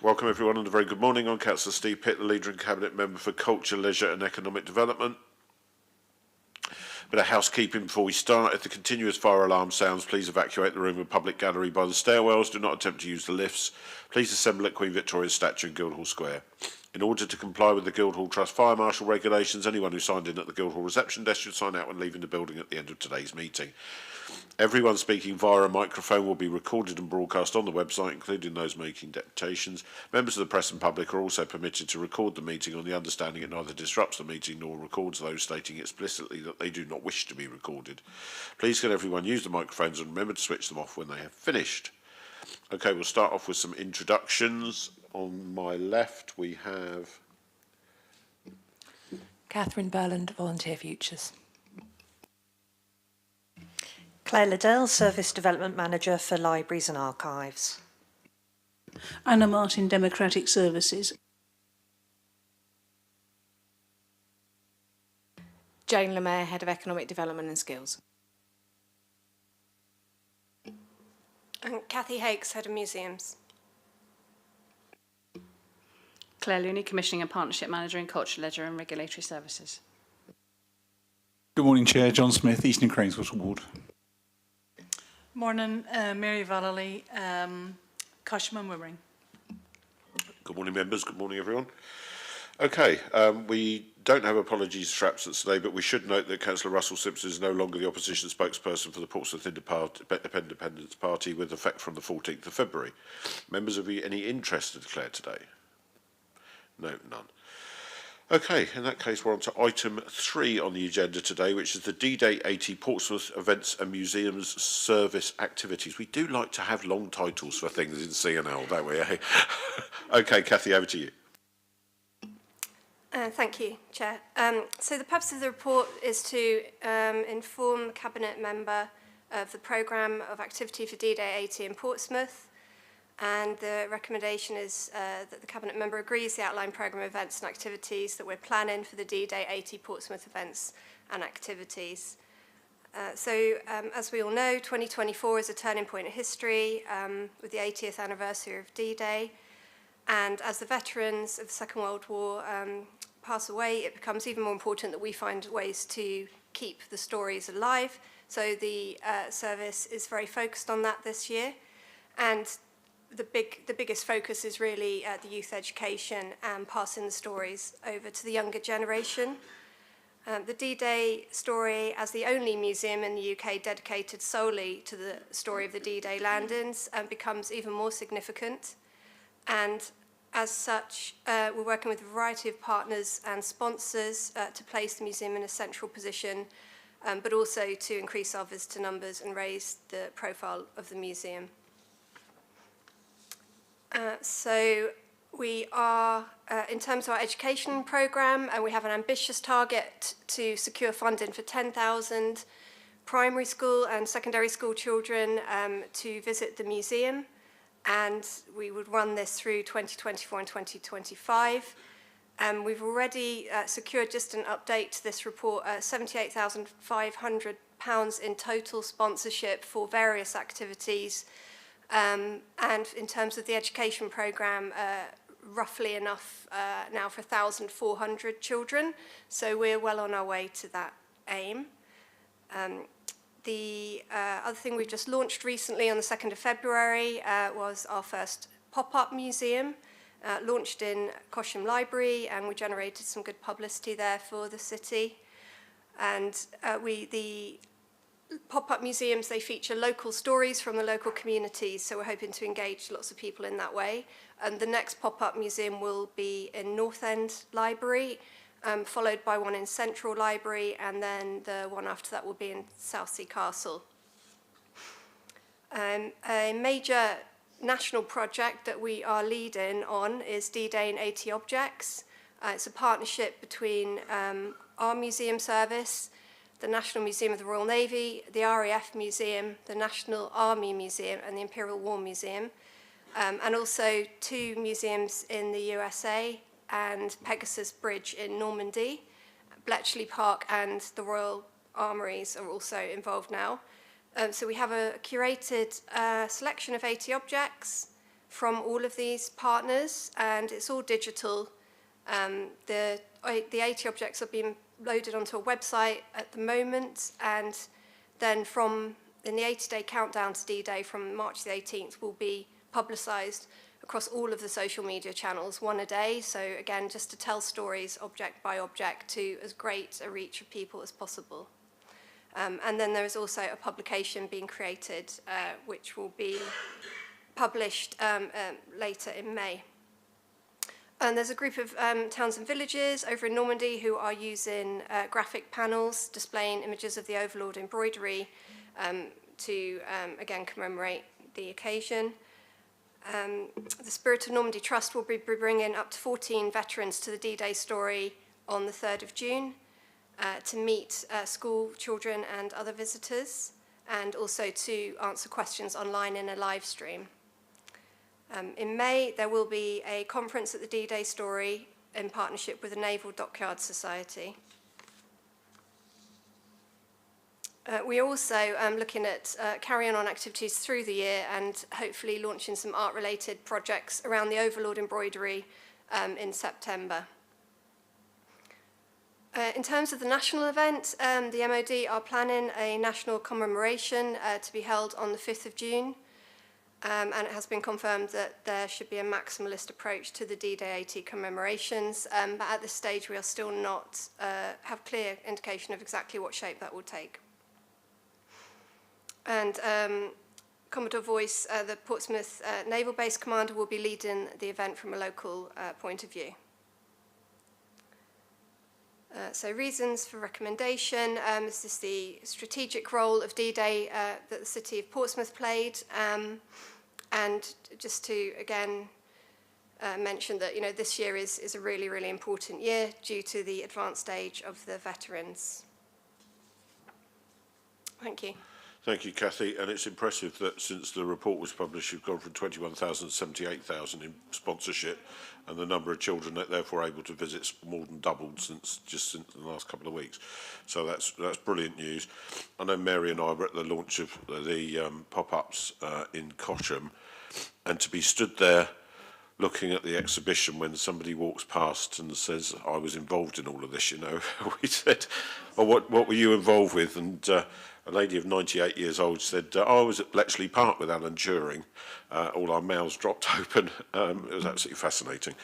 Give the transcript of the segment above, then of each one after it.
Welcome everyone and a very good morning. I'm Councillor Steve Pitt, the Leader and Cabinet Member for Culture, Leisure and Economic Development. Bit of housekeeping before we start. If the continuous fire alarm sounds, please evacuate the room and public gallery by the stairwells. Do not attempt to use the lifts. Please assemble at Queen Victoria's statue in Guildhall Square. In order to comply with the Guildhall Trust Fire Marshal regulations, anyone who signed in at the Guildhall reception desk should sign out when leaving the building at the end of today's meeting. Everyone speaking via a microphone will be recorded and broadcast on the website, including those making deputations. Members of the press and public are also permitted to record the meeting on the understanding it neither disrupts the meeting nor records those stating explicitly that they do not wish to be recorded. Please can everyone use the microphones and remember to switch them off when they have finished. Okay, we'll start off with some introductions. On my left we have Catherine Burland, Volunteer Futures. Claire Liddell, Service Development Manager for Libraries and Archives. Anna Martin, Democratic Services. Jane Lemaire, Head of Economic Development and Skills. And Cathy Hakes, Head of Museums. Claire Looney, Commissioning and Partnership Manager in Culture, Leisure and Regulatory Services. Good morning, Chair. John Smith, Eastern Craneswater Ward. Morning, Mary Vallely, Cushman Wimmering. Good morning, members. Good morning, everyone. Okay, we don't have apologies for absence today, but we should note that Councillor Russell Simpson is no longer the opposition spokesperson for the Portsmouth Independence Party with effect from the 14th of February. Members, have you any interest to declare today? No, none. Okay, in that case, we're on to item 3 on the agenda today, which is the D-Day 80 Portsmouth Events and Museums Service Activities. We do like to have long titles for things in CNL, don't we? Eh? Okay, Cathy, over to you. Thank you, Chair. So the purpose of the report is to inform the Cabinet member of the programme of activity for D-Day 80 in Portsmouth. And the recommendation is that the Cabinet member agrees the outline programme of events and activities that we're planning for the D-Day 80 Portsmouth events and activities. As we all know, 2024 is a turning point in history with the 80th anniversary of D-Day. And as the veterans of the Second World War pass away, it becomes even more important that we find ways to keep the stories alive. So the service is very focused on that this year. And the biggest focus is really the youth education and passing the stories over to the younger generation. The D-Day story, as the only museum in the UK dedicated solely to the story of the D-Day landings, becomes even more significant. And as such, we're working with a variety of partners and sponsors to place the museum in a central position, but also to increase our visitor numbers and raise the profile of the museum. So we are, in terms of our education programme, we have an ambitious target to secure funding for 10,000 primary school and secondary school children to visit the museum. And we would run this through 2024 and 2025. We've already secured, just an update to this report, £78,500 in total sponsorship for various activities. And in terms of the education programme, roughly enough now for 1,400 children. So we're well on our way to that aim. The other thing we've just launched recently on the 2nd of February was our first pop-up museum, launched in Cosham Library, and we generated some good publicity there for the city. And the pop-up museums, they feature local stories from the local communities, so we're hoping to engage lots of people in that way. And the next pop-up museum will be in North End Library, followed by one in Central Library, and then the one after that will be in Southsea Castle. A major national project that we are leading on is D-Day in 80 Objects. It's a partnership between our museum service, the National Museum of the Royal Navy, the RAF Museum, the National Army Museum, and the Imperial War Museum, and also 2 museums in the USA and Pegasus Bridge in Normandy. Bletchley Park and the Royal Armouries are also involved now. So we have a curated selection of 80 objects, from all of these partners, and it's all digital. The 80 objects are being loaded onto a website at the moment, and then in the 80-day countdown to D-Day from March the 18th will be publicised across all of the social media channels, one a day. So again, just to tell stories object by object to as great a reach of people as possible. And then there is also a publication being created, which will be published later in May. And there's a group of towns and villages over in Normandy who are using graphic panels displaying images of the Overlord embroidery to, again, commemorate the occasion. The Spirit of Normandy Trust will be bringing up to 14 veterans to the D-Day story on the 3rd of June to meet school children and other visitors, and also to answer questions online in a live stream. In May, there will be a conference at the D-Day story in partnership with the Naval Dockyard Society. We're also looking at carrying on activities through the year and hopefully launching some art-related projects around the Overlord embroidery in September. In terms of the national event, the MOD are planning a national commemoration to be held on the 5th of June. And it has been confirmed that there should be a maximalist approach to the D-Day 80 commemorations, but at this stage we are still not have clear indication of exactly what shape that will take. And Commodore Voice, the Portsmouth Naval Base Commander, will be leading the event from a local point of view. So reasons for recommendation, this is the strategic role of D-Day that the City of Portsmouth played, and just to again mention that this year is a really, really important year due to the advanced age of the veterans. Thank you. Thank you, Cathy. And it's impressive that since the report was published, you've gone from 21,000 to 78,000 in sponsorship, and the number of children that therefore able to visit more than doubled since the last couple of weeks. So that's brilliant news. I know Mary and I were at the launch of the pop-ups in Cosham, and to be stood there looking at the exhibition when somebody walks past and says, I was involved in all of this, we said, oh, what were you involved with? And a lady of 98 years old said, I was at Bletchley Park with Alan Turing. All our mouths dropped open. It was absolutely fascinating.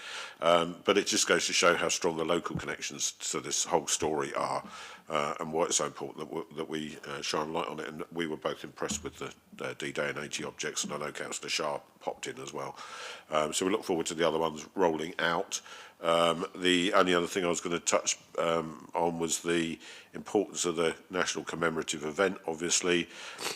But it just goes to show how strong the local connections to this whole story are, and why it's so important that we shine light on it. And we were both impressed with the D-Day and 80 objects, and I know Councillor Shah popped in as well. So we look forward to the other ones rolling out. The only other thing I was going to touch on was the importance of the national commemorative event, obviously,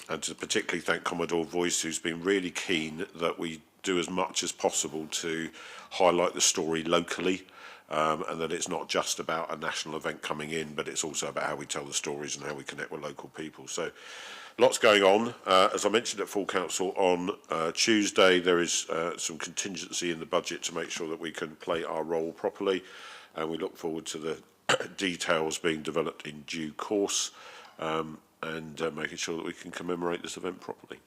and to particularly thank Commodore Voice, who's been really keen that we do as much as possible to highlight the story locally, and that it's not just about a national event coming in, but it's also about how we tell the stories and how we connect with local people. So lots going on. As I mentioned at full council on Tuesday, there is some contingency in the budget to make sure that we can play our role properly, and we look forward to the details being developed in due course, and making sure that we can commemorate this event properly.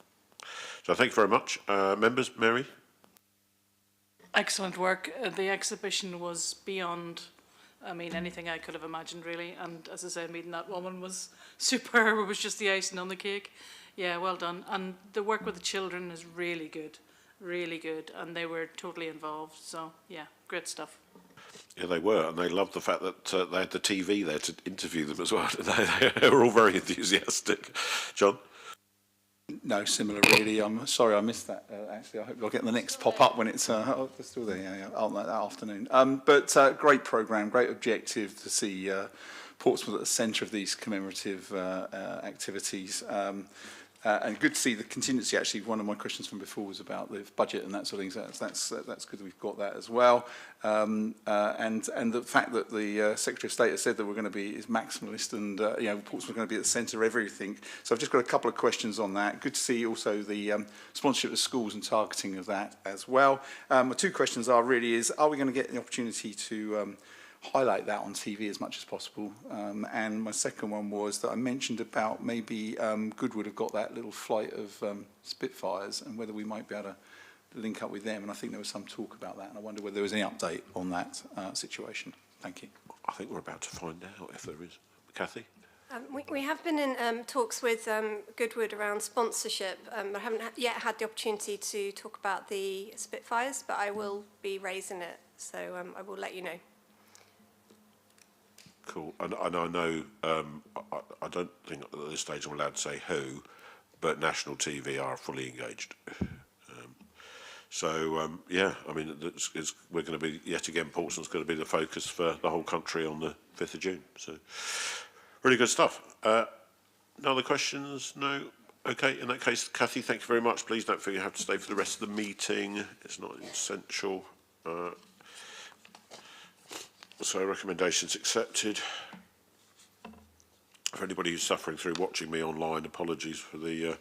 So thank you very much. Members, Mary? Excellent work. The exhibition was beyond, anything I could have imagined, really. And as I said, meeting that woman was superb. It was just the icing on the cake. Yeah, well done. And the work with the children is really good, and they were totally involved. So, yeah, great stuff. Yeah, they were, and they loved the fact that they had the TV there to interview them as well. They were all very enthusiastic. John? No, similar really. I'm sorry I missed that, actually. I hope I'll get the next pop-up when it's they're still there, that afternoon. But great programme, great objective to see Portsmouth at the centre of these commemorative activities. And good to see the contingency. Actually, one of my questions from before was about the budget and that sort of thing. So that's good that we've got that as well. And the fact that the Secretary of State has said that we're going to be maximalist, and Portsmouth are going to be at the centre of everything. So I've just got a couple of questions on that. Good to see also the sponsorship of schools and targeting of that as well. My two questions are we going to get the opportunity to highlight that on TV as much as possible? And my second one was that I mentioned about maybe Goodwood have got that little flight of Spitfires, and whether we might be able to link up with them, and I think there was some talk about that, and I wonder whether there was any update on that situation. Thank you. I think we're about to find out if there is. Cathy? We have been in talks with Goodwood around sponsorship. I haven't yet had the opportunity to talk about the Spitfires, but I will be raising it, so I will let you know. Cool. And I know, I don't think at this stage I'm allowed to say who, but national TV are fully engaged. Yeah, I mean, we're going to be, yet again, Portsmouth's going to be the focus for the whole country on the 5th of June. So, really good stuff. No other questions? No? Okay, in that case, Cathy, thank you very much. Please don't feel you have to stay for the rest of the meeting. It's not essential. So, recommendations accepted. For anybody who's suffering through watching me online, apologies for the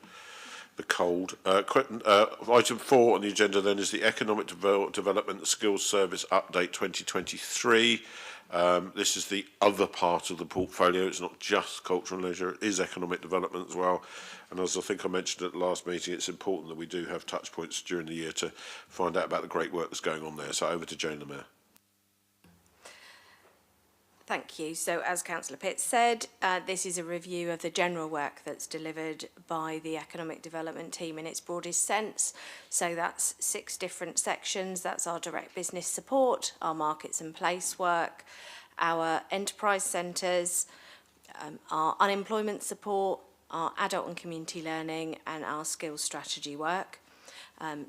cold. Item 4 on the agenda then is the Economic Development Skills Service Update 2023. This is the other part of the portfolio. It's not just culture and leisure, it is economic development as well. And as I think I mentioned at the last meeting, it's important that we do have touch points during the year to find out about the great work that's going on there. So over to Jane Lemaire. Thank you. So as Councillor Pitt said, this is a review of the general work that's delivered by the economic development team in its broadest sense. So that's 6 different sections. That's our direct business support, our markets and place work, our enterprise centres, our unemployment support, our adult and community learning, and our skills strategy work.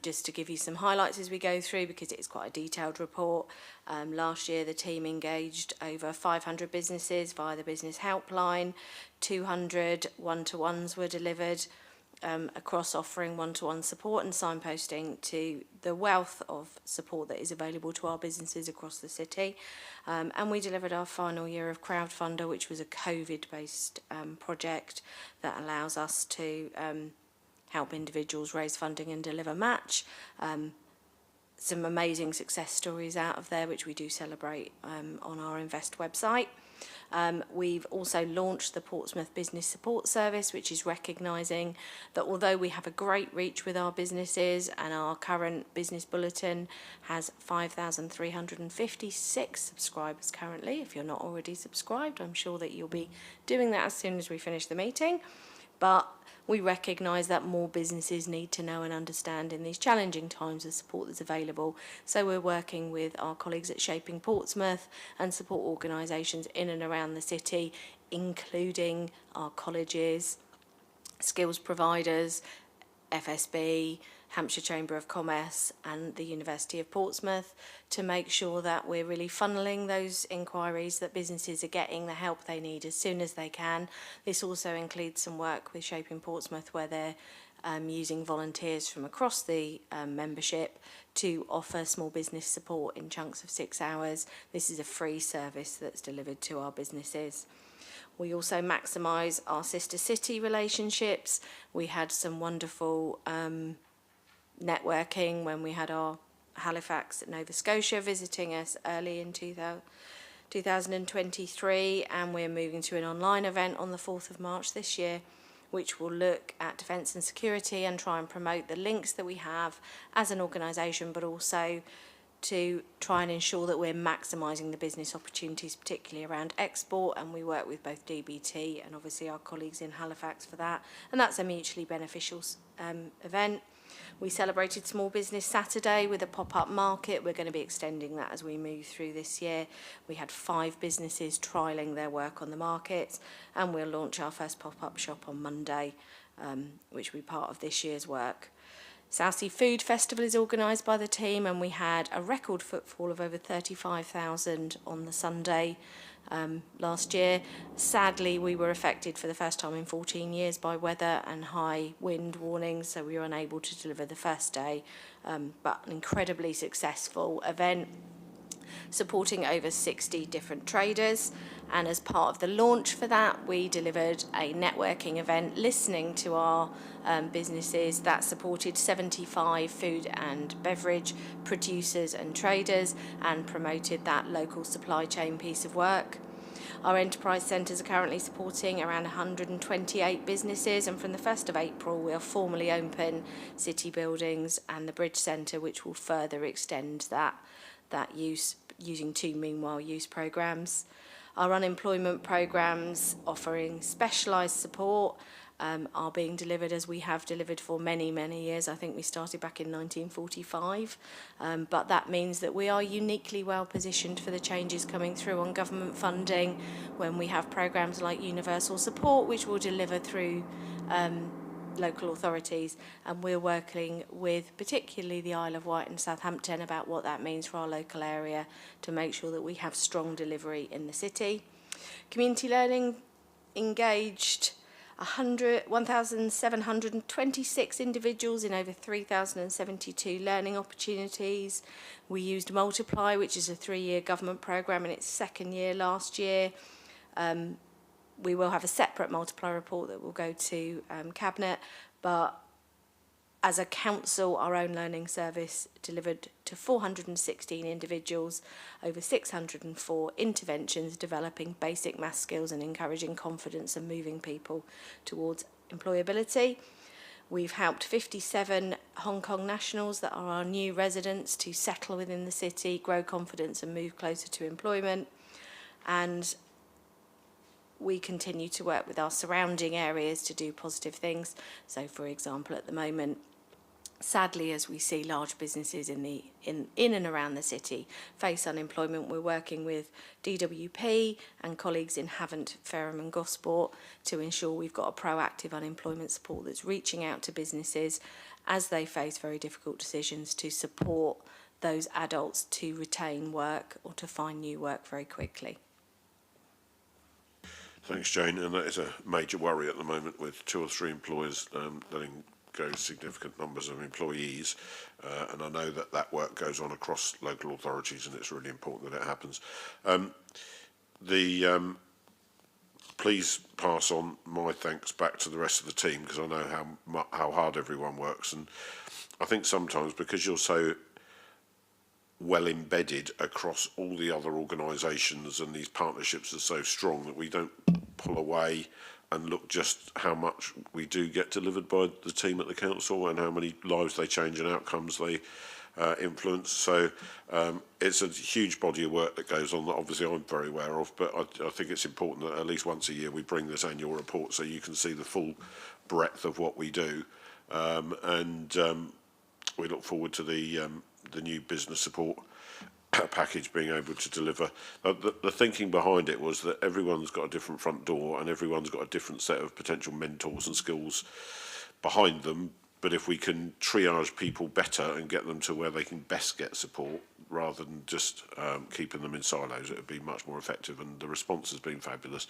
Just to give you some highlights as we go through, because it is quite a detailed report. Last year the team engaged over 500 businesses via the business helpline. 200 one-to-ones were delivered across offering one-to-one support and signposting to the wealth of support that is available to our businesses across the city. And we delivered our final year of Crowdfunder, which was a COVID-based project that allows us to help individuals raise funding and deliver match. Some amazing success stories out of there, which we do celebrate on our Invest website. We've also launched the Portsmouth Business Support Service, which is recognising that although we have a great reach with our businesses, and our current business bulletin has 5,356 subscribers currently. If you're not already subscribed, I'm sure that you'll be doing that as soon as we finish the meeting. But we recognise that more businesses need to know and understand in these challenging times the support that's available. So we're working with our colleagues at Shaping Portsmouth and support organisations in and around the city, including our colleges, skills providers, FSB, Hampshire Chamber of Commerce and the University of Portsmouth, to make sure that we're really funneling those inquiries, that businesses are getting the help they need as soon as they can. This also includes some work with Shaping Portsmouth, where they're using volunteers from across the membership to offer small business support in chunks of 6 hours. This is a free service that's delivered to our businesses. We also maximise our sister city relationships. We had some wonderful networking when we had our Halifax at Nova Scotia visiting us early in 2023, and we're moving to an online event on the 4th of March this year, which will look at defence and security and try and promote the links that we have as an organisation, but also to try and ensure that we're maximising the business opportunities, particularly around export, and we work with both DBT and obviously our colleagues in Halifax for that, and that's a mutually beneficial event. We celebrated Small Business Saturday with a pop-up market. We're going to be extending that as we move through this year. We had 5 businesses trialling their work on the markets, and we'll launch our first pop-up shop on Monday, which will be part of this year's work. Southsea Food Festival is organised by the team, and we had a record footfall of over 35,000 on the Sunday last year. Sadly, we were affected for the first time in 14 years by weather and high wind warnings, so we were unable to deliver the first day, but an incredibly successful event, supporting over 60 different traders. And as part of the launch for that, we delivered a networking event listening to our businesses that supported 75 food and beverage producers and traders, and promoted that local supply chain piece of work. Our enterprise centres are currently supporting around 128 businesses, and from the 1st of April we'll formally open city buildings and the Bridge Centre, which will further extend that use using 2 meanwhile use programmes. Our unemployment programmes offering specialised support are being delivered as we have delivered for many, many years. I think we started back in 1945, but that means that we are uniquely well positioned for the changes coming through on government funding when we have programmes like Universal Support, which will deliver through local authorities, and we're working with particularly the Isle of Wight and Southampton about what that means for our local area to make sure that we have strong delivery in the city. Community learning engaged 1,726 individuals in over 3,072 learning opportunities. We used Multiply, which is a 3-year government programme in its 2nd year last year. We will have a separate Multiply report that will go to Cabinet, but as a council, our own learning service delivered to 416 individuals, over 604 interventions developing basic maths skills and encouraging confidence and moving people towards employability. We've helped 57 Hong Kong nationals that are our new residents to settle within the city, grow confidence and move closer to employment. And we continue to work with our surrounding areas to do positive things. So, for example, at the moment, sadly, as we see large businesses in and around the city face unemployment, we're working with DWP and colleagues in Havant, Fareham and Gosport to ensure we've got a proactive unemployment support that's reaching out to businesses as they face very difficult decisions to support those adults to retain work or to find new work very quickly. Thanks, Jane. And that is a major worry at the moment with 2 or 3 employers letting go significant numbers of employees. And I know that work goes on across local authorities, and it's really important that it happens. Please pass on my thanks back to the rest of the team, because I know how hard everyone works. And I think sometimes because you're so well embedded across all the other organisations and these partnerships are so strong that we don't pull away and look just how much we do get delivered by the team at the council and how many lives they change and outcomes they influence. So it's a huge body of work that goes on that obviously I'm very aware of, but I think it's important that at least once a year we bring this annual report so you can see the full breadth of what we do. We look forward to the new business support package being able to deliver. The thinking behind it was that everyone's got a different front door and everyone's got a different set of potential mentors and skills behind them, but if we can triage people better and get them to where they can best get support rather than just keeping them in silos, it would be much more effective, and the response has been fabulous.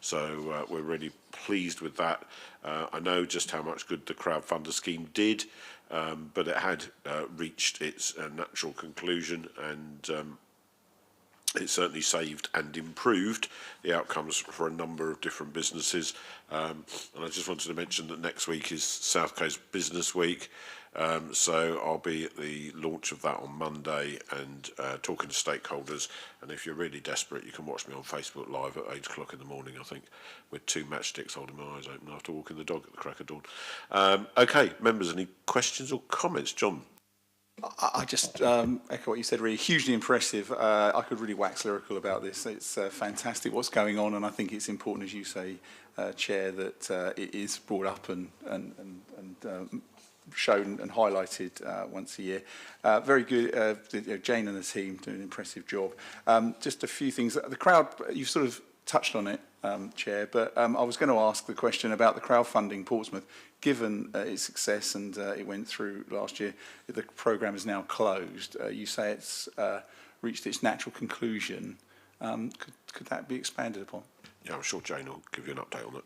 So we're really pleased with that. I know just how much good the crowdfunder scheme did, but it had reached its natural conclusion, and it certainly saved and improved the outcomes for a number of different businesses. And I just wanted to mention that next week is South Coast Business Week, so I'll be at the launch of that on Monday and talking to stakeholders. And if you're really desperate, you can watch me on Facebook Live at 8 o'clock in the morning, I think, with 2 matchsticks holding my eyes open after walking the dog at the crack of dawn. Okay, members, any questions or comments? John? I just echo what you said, really hugely impressive. I could really wax lyrical about this. It's fantastic what's going on, and I think it's important, as you say, Chair, that it is brought up and shown and highlighted once a year. Very good. Jane and the team do an impressive job. Just a few things. The crowd, you've sort of touched on it, Chair, but I was going to ask the question about the crowdfunding Portsmouth. Given its success and it went through last year, the programme is now closed. You say it's reached its natural conclusion. Could that be expanded upon? Yeah, I'm sure Jane will give you an update on that.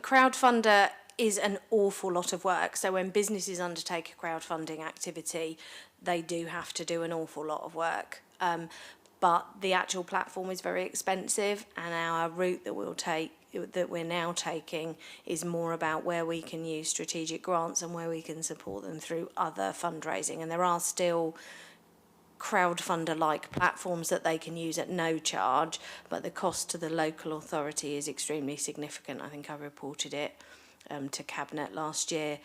Crowdfunder is an awful lot of work. So when businesses undertake a crowdfunding activity, they do have to do an awful lot of work. But the actual platform is very expensive, and our route that we're now taking is more about where we can use strategic grants and where we can support them through other fundraising. And there are still crowdfunder-like platforms that they can use at no charge, but the cost to the local authority is extremely significant. I think I reported it to Cabinet last year.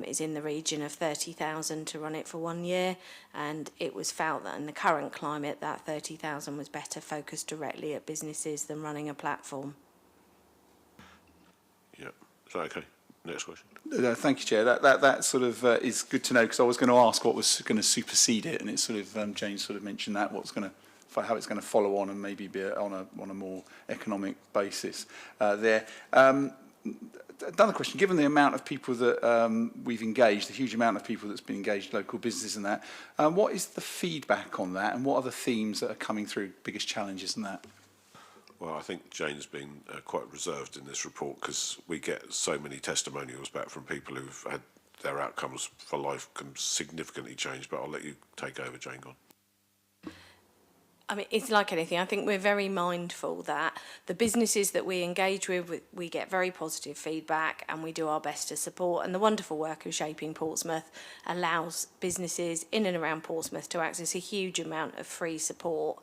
Is in the region of 30,000 to run it for 1 year, and it was felt that in the current climate that 30,000 was better focused directly at businesses than running a platform. Yeah, is that okay? Next question. Thank you, Chair. That sort of is good to know, because I was going to ask what was going to supersede it, and it's sort of Jane sort of mentioned that, what's going to, how it's going to follow on and maybe be on a more economic basis there. Another question, given the amount of people that we've engaged, the huge amount of people that's been engaged, local businesses and that, what is the feedback on that, and what are the themes that are coming through, biggest challenges in that? Well, I think Jane's been quite reserved in this report, because we get so many testimonials back from people who've had their outcomes for life significantly changed, but I'll let you take over, Jane, go on. I mean, it's like anything. I think we're very mindful that the businesses that we engage with, we get very positive feedback, and we do our best to support. And the wonderful work of Shaping Portsmouth allows businesses in and around Portsmouth to access a huge amount of free support,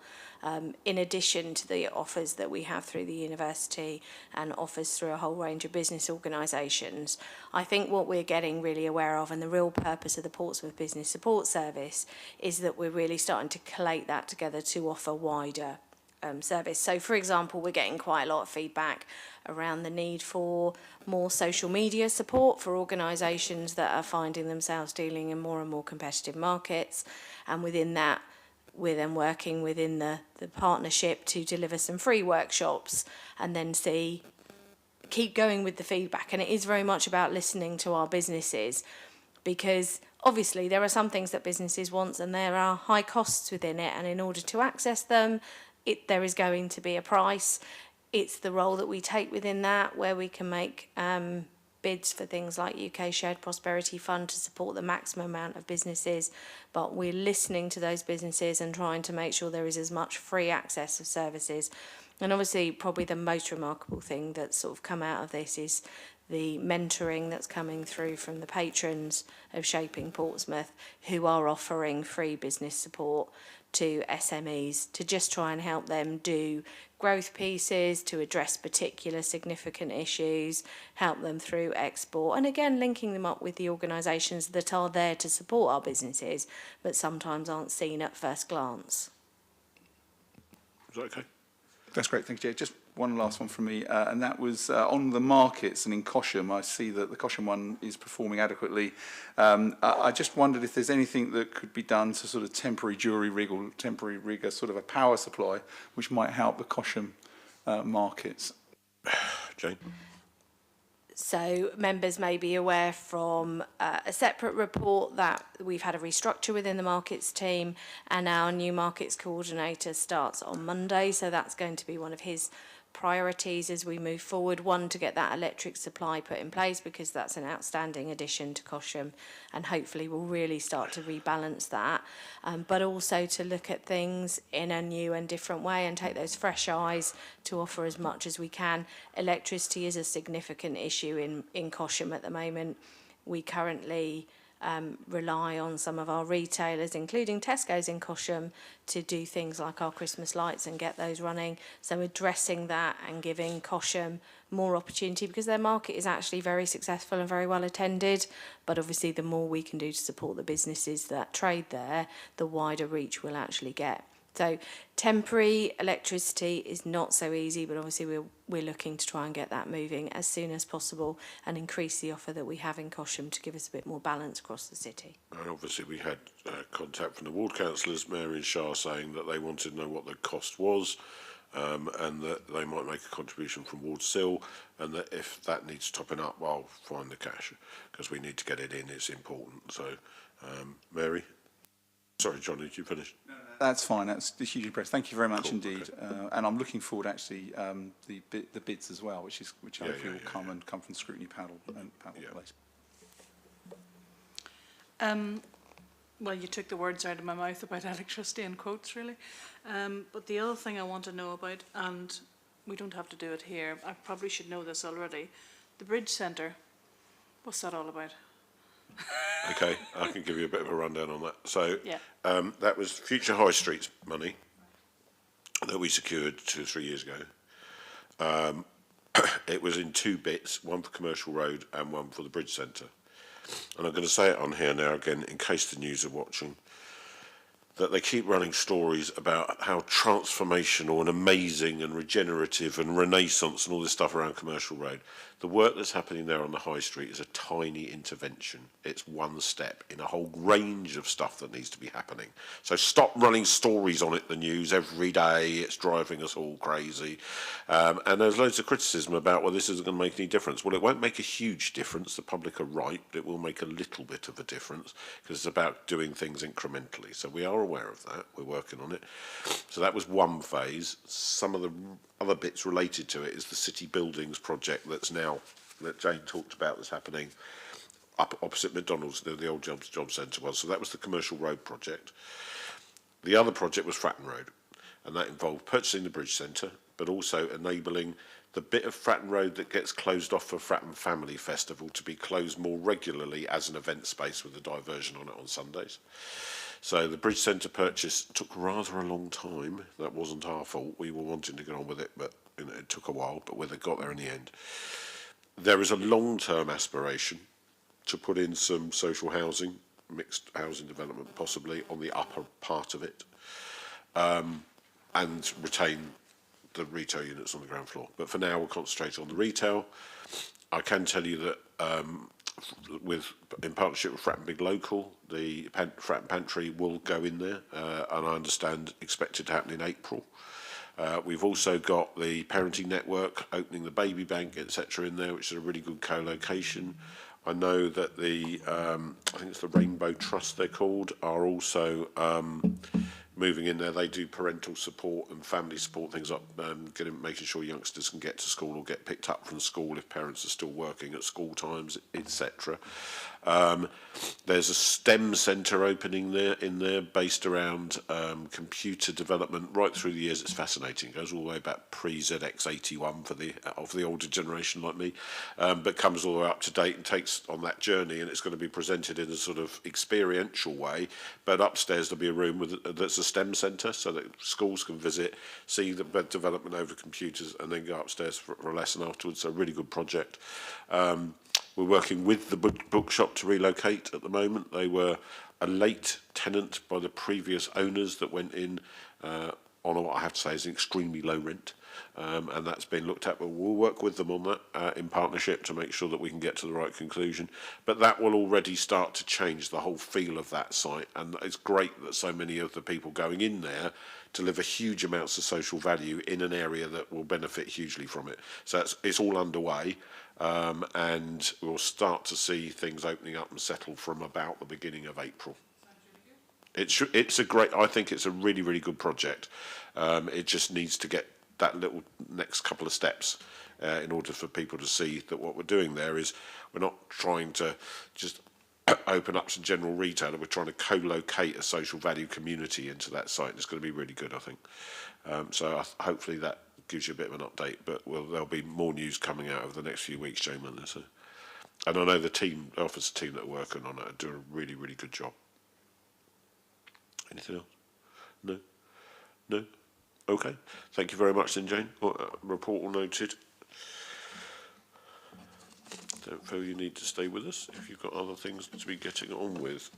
in addition to the offers that we have through the university and offers through a whole range of business organisations. I think what we're getting really aware of, and the real purpose of the Portsmouth Business Support Service, is that we're really starting to collate that together to offer wider service. So, for example, we're getting quite a lot of feedback around the need for more social media support for organisations that are finding themselves dealing in more and more competitive markets, and within that, we're then working within the partnership to deliver some free workshops and then keep going with the feedback. And it is very much about listening to our businesses, because obviously there are some things that businesses want and there are high costs within it, and in order to access them, there is going to be a price. It's the role that we take within that, where we can make bids for things like UK Shared Prosperity Fund to support the maximum amount of businesses, but we're listening to those businesses and trying to make sure there is as much free access of services. And obviously probably the most remarkable thing that's sort of come out of this is the mentoring that's coming through from the patrons of Shaping Portsmouth, who are offering free business support to SMEs to just try and help them do growth pieces, to address particular significant issues, help them through export, and again linking them up with the organisations that are there to support our businesses but sometimes aren't seen at first glance. Is that okay? That's great, thank you, Jay. Just one last one from me, and that was on the markets and in Cosham. I see that the Cosham one is performing adequately. I just wondered if there's anything that could be done to sort of temporary jury rig or temporary rig a sort of a power supply which might help the Cosham markets. Jane? So members may be aware from a separate report that we've had a restructure within the markets team, and our new markets coordinator starts on Monday. So that's going to be one of his priorities as we move forward. One, to get that electric supply put in place, because that's an outstanding addition to Cosham, and hopefully we'll really start to rebalance that. But also to look at things in a new and different way and take those fresh eyes to offer as much as we can. Electricity is a significant issue in Cosham at the moment. We currently rely on some of our retailers, including Tesco's in Cosham, to do things like our Christmas lights and get those running. So addressing that and giving Cosham more opportunity, because their market is actually very successful and very well attended. But obviously the more we can do to support the businesses that trade there, the wider reach we'll actually get. So temporary electricity is not so easy, but obviously we're looking to try and get that moving as soon as possible and increase the offer that we have in Cosham to give us a bit more balance across the city. And obviously we had contact from the ward councillors, Mary and Shah, saying that they wanted to know what the cost was, and that they might make a contribution from Ward Sill, and that if that needs topping up, I'll find the cash, because we need to get it in, it's important. So, Mary? Sorry, John, did you finish? That's fine. That's hugely impressive. Thank you very much Cool, indeed. okay. And I'm looking forward actually the bids as well, which I feel will come from the scrutiny panel place. Well, you took the words out of my mouth about electricity and quotes, really. But the other thing I want to know about, and we don't have to do it here, I probably should know this already, the Bridge Centre, what's that all about? Okay, I can give you a bit of a rundown on that. So Yeah. that was future high streets money that we secured 2 or 3 years ago. It was in two bits, one for Commercial Road and one for the Bridge Centre. And I'm going to say it on here now again, in case the news are watching, that they keep running stories about how transformational and amazing and regenerative and renaissance and all this stuff around Commercial Road. The work that's happening there on the high street is a tiny intervention. It's one step in a whole range of stuff that needs to be happening. So stop running stories on it, the news, every day. It's driving us all crazy. And there's loads of criticism about, well, this isn't going to make any difference. Well, it won't make a huge difference. The public are right. It will make a little bit of a difference because it's about doing things incrementally. So we are aware of that. We're working on it. So that was one phase. Some of the other bits related to it is the city buildings project that Jane talked about, that's happening up opposite McDonald's, the old job centre was. So that was the Commercial Road project. The other project was Fratton Road, and that involved purchasing the Bridge Centre, but also enabling the bit of Fratton Road that gets closed off for Fratton Family Festival to be closed more regularly as an event space with a diversion on it on Sundays. So the Bridge Centre purchase took rather a long time. That wasn't our fault. We were wanting to get on with it, but it took a while, but we got there in the end. There is a long-term aspiration to put in some social housing, mixed housing development possibly, on the upper part of it, and retain the retail units on the ground floor. But for now, we'll concentrate on the retail. I can tell you that in partnership with Fratton Big Local, the Fratton Pantry will go in there, and I understand expected to happen in April. We've also got the parenting network opening the baby bank, etc., in there, which is a really good co-location. I know that I think it's the Rainbow Trust they're called, are also moving in there. They do parental support and family support, things like making sure youngsters can get to school or get picked up from school if parents are still working at school times, etc. There's a STEM centre opening in there based around computer development right through the years. It's fascinating. It goes all the way back pre-ZX81 of the older generation like me, but comes all the way up to date and takes on that journey, and it's going to be presented in a sort of experiential way. But upstairs there'll be a room that's a STEM centre so that schools can visit, see the development over computers, and then go upstairs for a lesson afterwards. So a really good project. We're working with the bookshop to relocate at the moment. They were a late tenant by the previous owners that went in on what I have to say is an extremely low rent. And that's been looked at, but we'll work with them on that in partnership to make sure that we can get to the right conclusion. But that will already start to change the whole feel of that site, and it's great that so many of the people going in there deliver huge amounts of social value in an area that will benefit hugely from it. So it's all underway, and we'll start to see things opening up and settle from about the beginning of April. It's a great, I think it's a really, really good project. It just needs to get that little next couple of steps in order for people to see that what we're doing there is we're not trying to just open up some general retailer. We're trying to co-locate a social value community into that site. It's going to be really good, I think. So hopefully that gives you a bit of an update, but there'll be more news coming out over the next few weeks, Jane Miller. So. And I know the office team that are working on it are doing a really, really good job. Anything else? No? No? Okay. Thank you very much then, Jane. Report all noted. Don't feel you need to stay with us if you've got other things to be getting on with.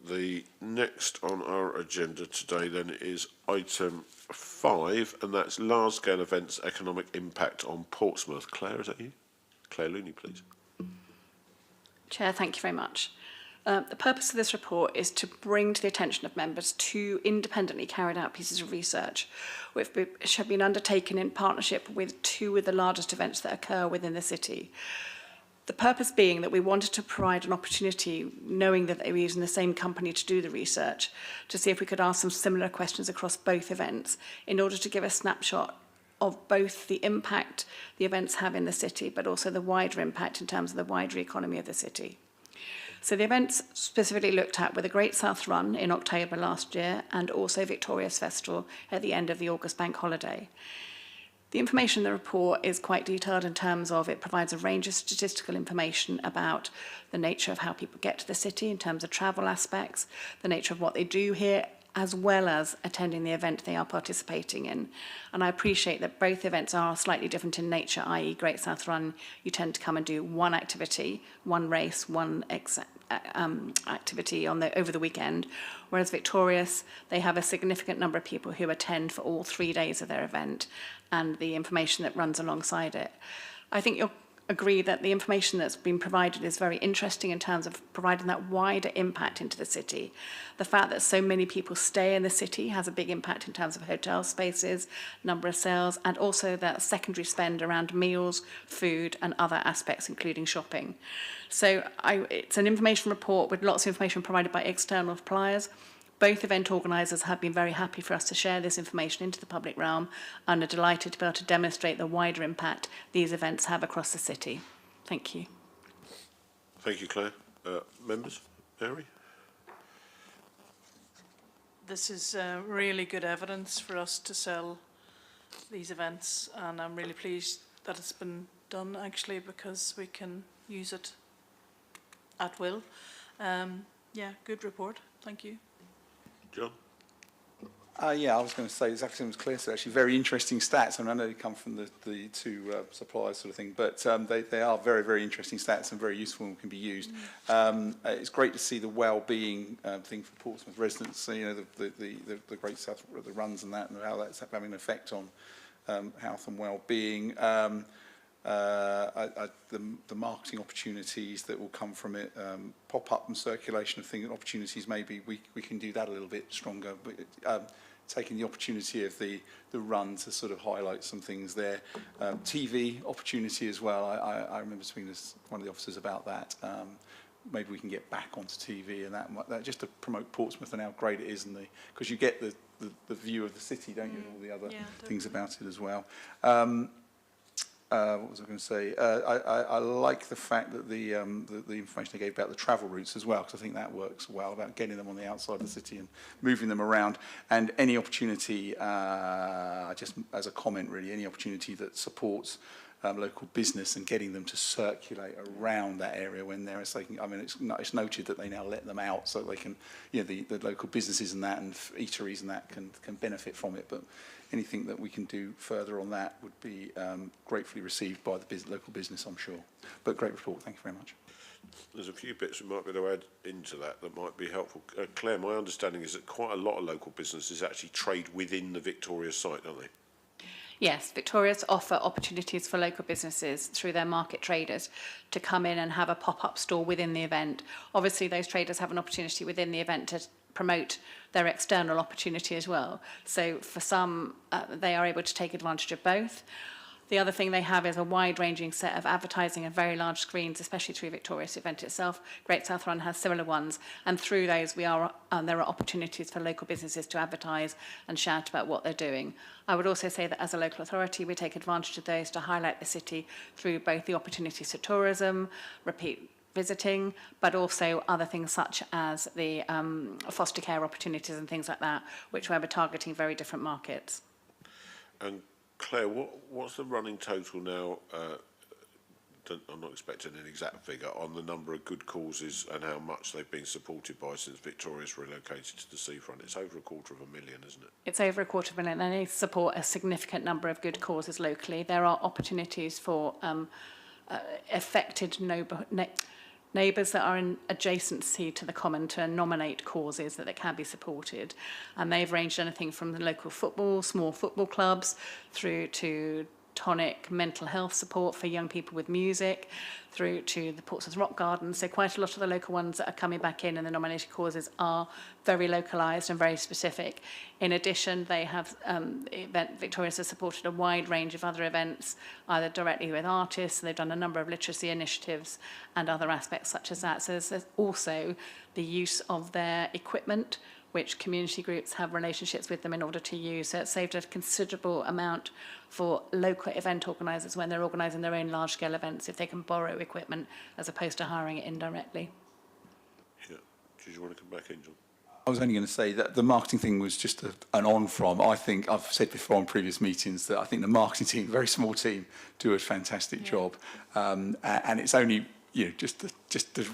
The next on our agenda today then is item 5, and that's large-scale events economic impact on Portsmouth. Claire, is that you? Claire Looney, please. Chair, thank you very much. The purpose of this report is to bring to the attention of members 2 independently carried out pieces of research which have been undertaken in partnership with 2 of the largest events that occur within the city. The purpose being that we wanted to provide an opportunity, knowing that they were using the same company to do the research, to see if we could ask some similar questions across both events in order to give a snapshot of both the impact the events have in the city, but also the wider impact in terms of the wider economy of the city. So the events specifically looked at were the Great South Run in October last year and also Victoria's Festival at the end of the August bank holiday. The information in the report is quite detailed in terms of it provides a range of statistical information about the nature of how people get to the city in terms of travel aspects, the nature of what they do here, as well as attending the event they are participating in. And I appreciate that both events are slightly different in nature, i.e. Great South Run, you tend to come and do one activity, one race, one activity over the weekend, whereas Victorious, they have a significant number of people who attend for all 3 days of their event and the information that runs alongside it. I think you'll agree that the information that's been provided is very interesting in terms of providing that wider impact into the city. The fact that so many people stay in the city has a big impact in terms of hotel spaces, number of sales, and also that secondary spend around meals, food, and other aspects, including shopping. So it's an information report with lots of information provided by external suppliers. Both event organisers have been very happy for us to share this information into the public realm and are delighted to be able to demonstrate the wider impact these events have across the city. Thank you. Thank you, Claire. Members? Mary? This is really good evidence for us to sell these events, and I'm really pleased that it's been done, actually, because we can use it at will. Yeah, good report. Thank you. John? Yeah, I was going to say exactly what Claire said. Actually, very interesting stats. I know they come from the two suppliers, sort of thing, but they are very, very interesting stats and very useful and can be used. It's great to see the well-being thing for Portsmouth residents. So, you know, the Great South, the runs and that, and how that's having an effect on health and well-being. The marketing opportunities that will come from it, pop-up and circulation of things, opportunities, maybe we can do that a little bit stronger, but taking the opportunity of the run to sort of highlight some things there. TV opportunity as well. I remember speaking to one of the officers about that. Maybe we can get back onto TV and that just to promote Portsmouth and how great it is, and because you get the view of the city, don't you, and all the other things about it as well. What was I going to say? I like the fact that the information they gave about the travel routes as well, because I think that works well about getting them on the outside of the city and moving them around. And any opportunity, just as a comment really, any opportunity that supports local business and getting them to circulate around that area when they're taking. I mean, it's noted that they now let them out so they can, you know, the local businesses and that and eateries and that can benefit from it. But anything that we can do further on that would be gratefully received by the local business, I'm sure. But great report, thank you very much. There's a few bits we might be able to add into that might be helpful. Claire, my understanding is that quite a lot of local businesses actually trade within the Victoria site, don't they? Yes, Victoria's offer opportunities for local businesses through their market traders to come in and have a pop-up store within the event. Obviously, those traders have an opportunity within the event to promote their external opportunity as well. So for some, they are able to take advantage of both. The other thing they have is a wide-ranging set of advertising and very large screens, especially through Victoria's event itself. Great South Run has similar ones, and through those there are opportunities for local businesses to advertise and shout about what they're doing. I would also say that as a local authority, we take advantage of those to highlight the city through both the opportunities for tourism, repeat visiting, but also other things such as the foster care opportunities and things like that, which we're targeting very different markets. And Claire, what's the running total now? I'm not expecting an exact figure on the number of good causes and how much they've been supported by since Victoria's relocated to the seafront. It's over 250,000, isn't it? It's over 250,000, and they support a significant number of good causes locally. There are opportunities for affected neighbours that are in adjacency to the common to nominate causes that can be supported. And they've ranged anything from the local football, small football clubs, through to tonic mental health support for young people with music, through to the Portsmouth Rock Garden. So quite a lot of the local ones that are coming back in and the nominated causes are very localised and very specific. In addition, they have Victoria's has supported a wide range of other events, either directly with artists. They've done a number of literacy initiatives and other aspects such as that. So there's also the use of their equipment, which community groups have relationships with them in order to use. So it's saved a considerable amount for local event organisers when they're organising their own large-scale events, if they can borrow equipment as opposed to hiring it indirectly. Yeah. Did you want to come back in, John? I was only going to say that the marketing thing was just an on from. I think I've said before on previous meetings that I think the marketing team, very small team, do a fantastic job, and it's only just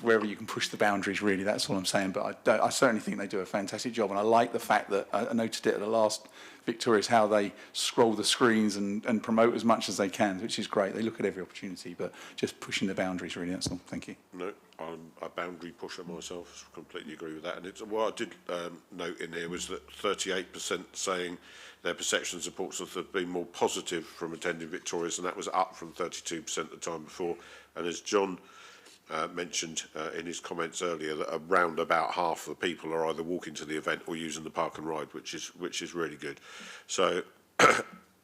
wherever you can push the boundaries. Really, that's all I'm saying. But I certainly think they do a fantastic job, and I like the fact that I noticed it at the last Victoria's how they scroll the screens and promote as much as they can, which is great. They look at every opportunity, but just pushing the boundaries. Really, that's all. Thank you. No, I'm a boundary pusher myself. Completely agree with that. And it's what I did note in here was that 38% saying their perceptions of Portsmouth have been more positive from attending Victoria's, and that was up from 32% the time before. And as John mentioned in his comments earlier, that around about half the people are either walking to the event or using the park and ride, which is really good. So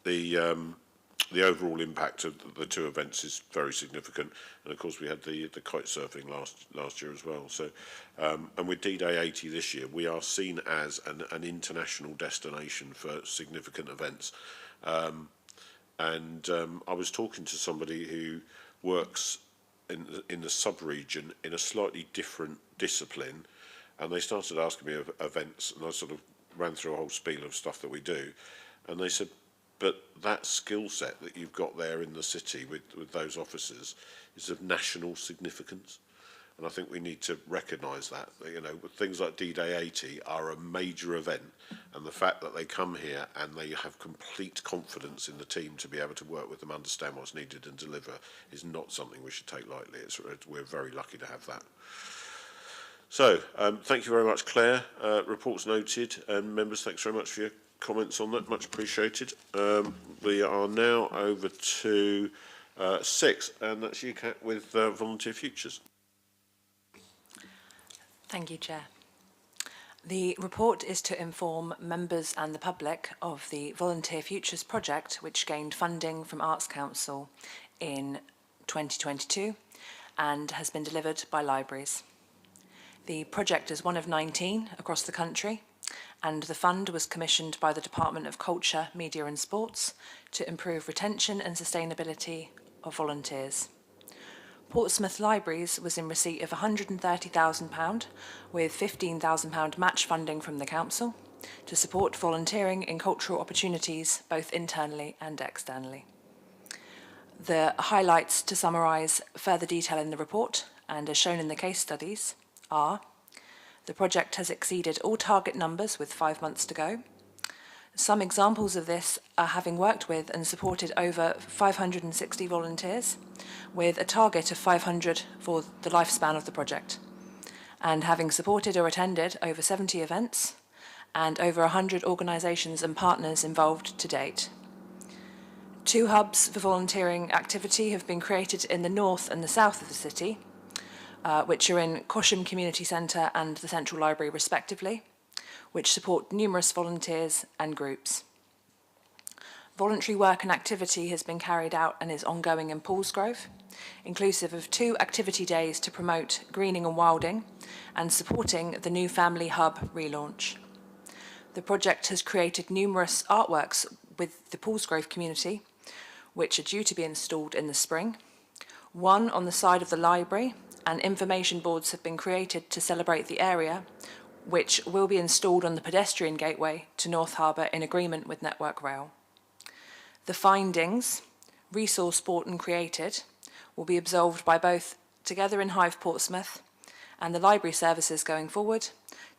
the overall impact of the two events is very significant, and of course we had the kite surfing last year as well. So and with D-Day 80 this year, we are seen as an international destination for significant events. And I was talking to somebody who works in the sub-region in a slightly different discipline, and they started asking me of events, and I sort of ran through a whole spiel of stuff that we do, and they said, but that skill set that you've got there in the city with those officers is of national significance. And I think we need to recognise that, things like D-Day 80 are a major event, and the fact that they come here and they have complete confidence in the team to be able to work with them, understand what's needed and deliver is not something we should take lightly. We're very lucky to have that. So, thank you very much, Claire. Reports noted, and members, thanks very much for your comments on that, much appreciated. We are now over to 6, and that's you, Kat, with Volunteer Futures. Thank you, Chair. The report is to inform members and the public of the Volunteer Futures project, which gained funding from Arts Council in 2022 and has been delivered by libraries. The project is one of 19 across the country, and the fund was commissioned by the Department of Culture, Media and Sports to improve retention and sustainability of volunteers. Portsmouth Libraries was in receipt of £130,000 with £15,000 match funding from the council to support volunteering in cultural opportunities both internally and externally. The highlights to summarise further detail in the report and as shown in the case studies are: the project has exceeded all target numbers with 5 months to go. Some examples of this are having worked with and supported over 560 volunteers, with a target of 500 for the lifespan of the project, and having supported or attended over 70 events and over 100 organisations and partners involved to date. 2 hubs for volunteering activity have been created in the north and the south of the city, which are in Cosham Community Centre and the Central Library respectively, which support numerous volunteers and groups. Voluntary work and activity has been carried out and is ongoing in Paulsgrove, inclusive of 2 activity days to promote greening and wilding and supporting the new Family Hub relaunch. The project has created numerous artworks with the Paulsgrove community, which are due to be installed in the spring. 1 on the side of the library, and information boards have been created to celebrate the area, which will be installed on the pedestrian gateway to North Harbour in agreement with Network Rail. The findings, resource bought and created, will be absolved by both Together in Hive Portsmouth and the library services going forward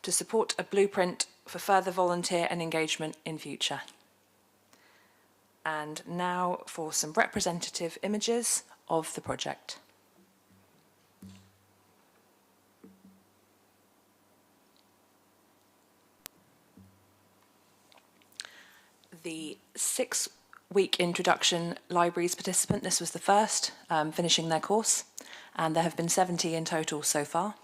to support a blueprint for further volunteer and engagement in future. And now for some representative images of the project. The 6-week introduction libraries participant, this was the first, finishing their course, and there have been 70 in total so far.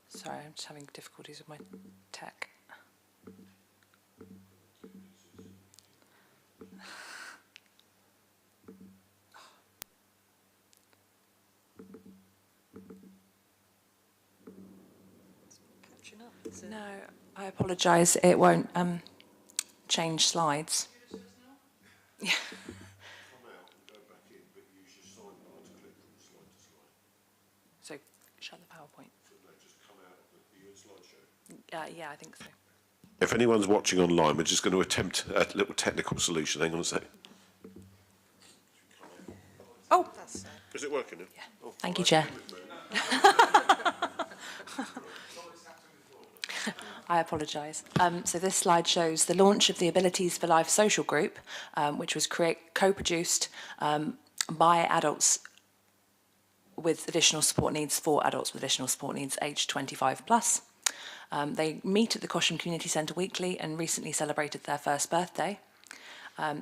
Sorry, I'm just having difficulties with my tech. No, I apologise. It won't change slides. Yeah. So shut the PowerPoint. Yeah, I think so. If anyone's watching online, we're just going to attempt a little technical solution. Hang on a sec. Oh, Is it working? yeah. Thank you, Chair. I apologise. So this slide shows the launch of the Abilities for Life social group, which was co-produced by adults with additional support needs for adults with additional support needs aged 25 plus. They meet at the Cosham Community Centre weekly and recently celebrated their first birthday.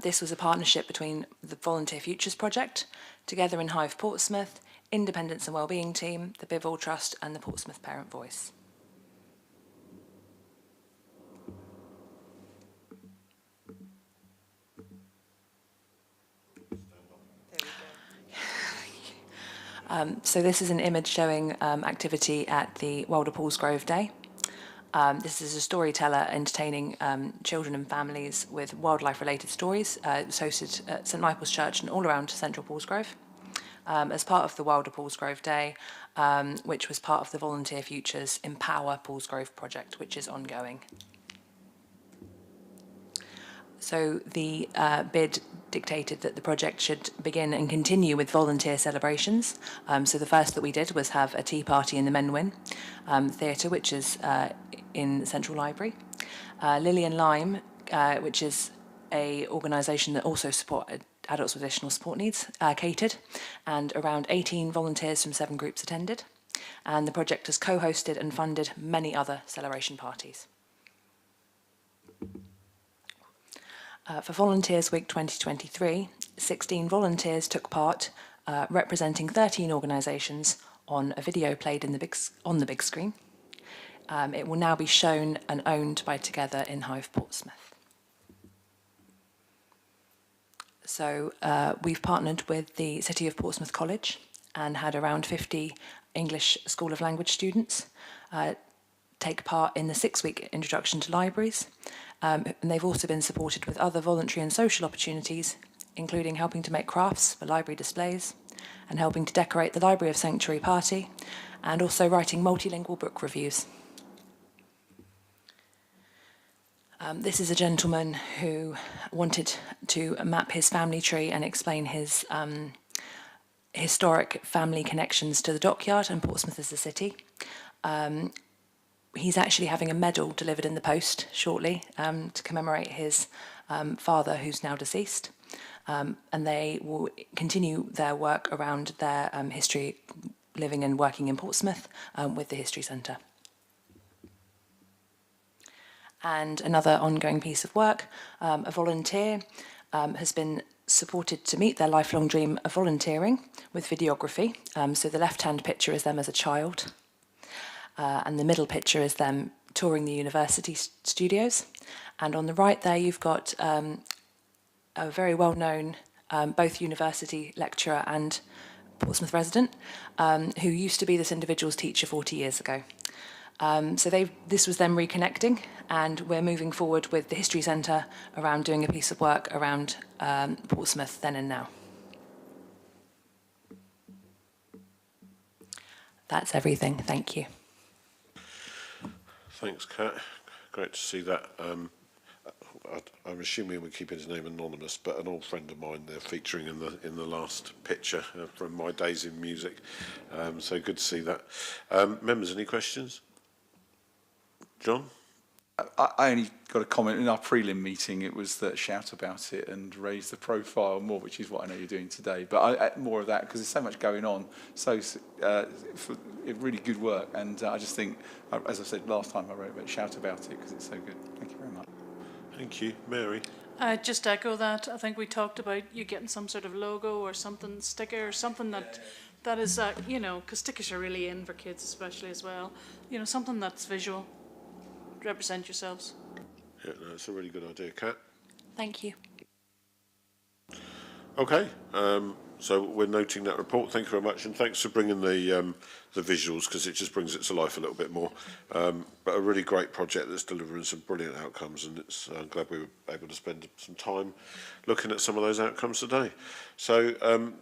This was a partnership between the Volunteer Futures Project, Together in Hive Portsmouth, Independence and Wellbeing Team, the Bivol Trust and the Portsmouth Parent Voice. So this is an image showing activity at the Wilder Paulsgrove Day. This is a storyteller entertaining children and families with wildlife-related stories. It was hosted at St Michael's Church and all around Central Paulsgrove as part of the Wilder Paulsgrove Day, which was part of the Volunteer Futures Empower Paulsgrove project, which is ongoing. So the bid dictated that the project should begin and continue with volunteer celebrations. So the first that we did was have a tea party in the Menwin Theatre, which is in Central Library. Lily and Lime, which is an organisation that also supported adults with additional support needs, catered, and around 18 volunteers from 7 groups attended. And the project has co-hosted and funded many other celebration parties. For Volunteers Week 2023, 16 volunteers took part, representing 13 organisations on a video played in on the big screen. It will now be shown and owned by Together in Hive Portsmouth. So we've partnered with the City of Portsmouth College and had around 50 English School of Language students take part in the 6-week introduction to libraries. And they've also been supported with other voluntary and social opportunities, including helping to make crafts for library displays and helping to decorate the Library of Sanctuary party and also writing multilingual book reviews. This is a gentleman who wanted to map his family tree and explain his historic family connections to the dockyard and Portsmouth as a city. He's actually having a medal delivered in the post shortly to commemorate his father, who's now deceased. And they will continue their work around their history, living and working in Portsmouth with the History Centre. And another ongoing piece of work, a volunteer has been supported to meet their lifelong dream of volunteering with videography. So the left-hand picture is them as a child. And the middle picture is them touring the university studios. And on the right there, you've got a very well-known both university lecturer and Portsmouth resident who used to be this individual's teacher 40 years ago. So this was them reconnecting, and we're moving forward with the History Centre around doing a piece of work around Portsmouth then and now. That's everything. Thank you. Thanks, Kat. Great to see that. I'm assuming we're keeping his name anonymous, but an old friend of mine there featuring in the last picture from my days in music. So good to see that. Members, any questions? John? I only got a comment in our prelim meeting. It was that shout about it and raise the profile more, which is what I know you're doing today. But more of that, because there's so much going on. So really good work. And I just think, as I said last time I wrote about, shout about it because it's so good. Thank you very much. Thank you. Mary? I just echo that. I think we talked about you getting some sort of logo or something, sticker or something that is, you know, because stickers are really in for kids especially as well. You know, something that's visual. Represent yourselves. Yeah, no, it's a really good idea, Kat. Thank you. Okay, so we're noting that report. Thank you very much, and thanks for bringing the visuals, because it just brings it to life a little bit more. But a really great project that's delivering some brilliant outcomes, and I'm glad we were able to spend some time looking at some of those outcomes today. So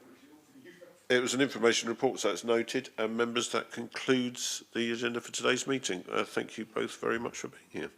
It was an information report, so it's noted. And members, that concludes the agenda for today's meeting. Thank you both very much for being here.